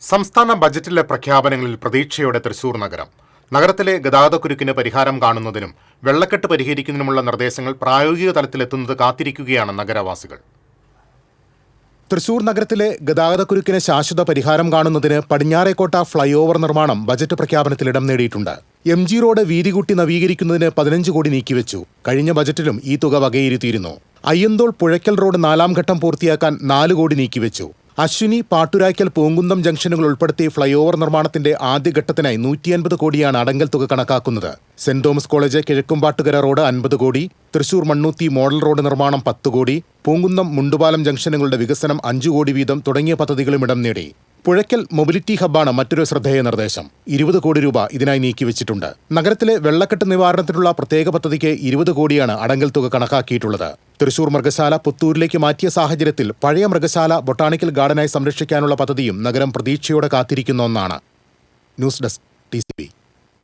സംസ്ഥാന ബജറ്റിലെ പ്രഖ്യാപനങ്ങളിൽ പ്രതീക്ഷയോടെ തൃശൂർ നഗരം. നഗരത്തിലെ ഗതാഗതക്കുരുക്കിന് പരിഹാരം കാണുന്നതിനും വെള്ളക്കെട്ട് പരിഹരിക്കുന്നതിനുമുള്ള നിർദ്ദേശങ്ങൾ പ്രായോഗിക തലത്തിലെത്തുന്നത് കാത്തിരിക്കുകയാണ് നഗരവാസികൾ. തൃശൂർ നഗരത്തിലെ ഗതാഗതക്കുരുക്കിന് ശാശ്വത പരിഹാരം കാണുന്നതിന് പടിഞ്ഞാറേക്കോട്ട ഫ്ളൈ ഓവർ നിർമ്മാണം ബജറ്റ് പ്രഖ്യാപനത്തിൽ ഇടം നേടിയിട്ടുണ്ട്. MG റോഡ് വീതി കൂട്ടി നവീകരിക്കുന്നതിന് 15 കോടി നീക്കിവെച്ചു. കഴിഞ്ഞ ബജറ്റിലും ഈ തുക വകയിരുത്തിയിരുന്നു. അയ്യന്തോൾ പുഴയ്ക്കൽ റോഡ് 4ാം ഘട്ടം പൂർത്തിയാക്കാൻ 4 കോടി നീക്കിവെച്ചു. അശ്വിനി, പാട്ടുരായ്ക്കൽ, പൂങ്കുന്നം ജംഗ്ഷനുകൾ ഉൾപ്പെടുത്തി ഫ്ളൈ ഓവർ നിർമ്മാണത്തിന്റെ ആദ്യഘട്ടത്തിനായി 150 കോടിയാണ് അടങ്കൽ തുക കണക്കാക്കുന്നത്. Saint Thomas college Kizhakkumpattukara road 50 കോടി, തൃശൂർ മണ്ണൂത്തി മോഡൽ റോഡ് നിർമ്മാണം 10 കോടി, പൂങ്കുന്നം മുണ്ടുപാലം ജംഗ്ഷനുകളുടെ വികസനം 5 കോടി വീതം തുടങ്ങിയ പദ്ധതികളും ഇടം നേടി. പുഴയ്ക്കൽ മൊബിലിറ്റി ഹബ്ബാണ് മറ്റൊരു ശ്രദ്ധേയ നിർദ്ദേശം. 20 കോടി രൂപ ഇതിനായി നീക്കിവെച്ചിട്ടുണ്ട്. നഗരത്തിലെ വെള്ളക്കെട്ട് നിവാരണത്തിനുള്ള പ്രത്യേക പദ്ധതിക്ക് 20 കോടിയാണ് അടങ്കൽ തുക കണക്കാക്കിയിട്ടുള്ളത്. തൃശൂർ മൃഗശാല പുത്തൂരിലേക്ക് മാറ്റിയ സാഹചര്യത്തിൽ പഴയ മൃഗശാല ബൊട്ടാണിക്കൽ ഗാർഡനായി സംരക്ഷിക്കാനുള്ള പദ്ധതിയും നഗരം പ്രതീക്ഷയോടെ കാത്തിരിക്കുന്ന ഒന്നാണ്. News desk.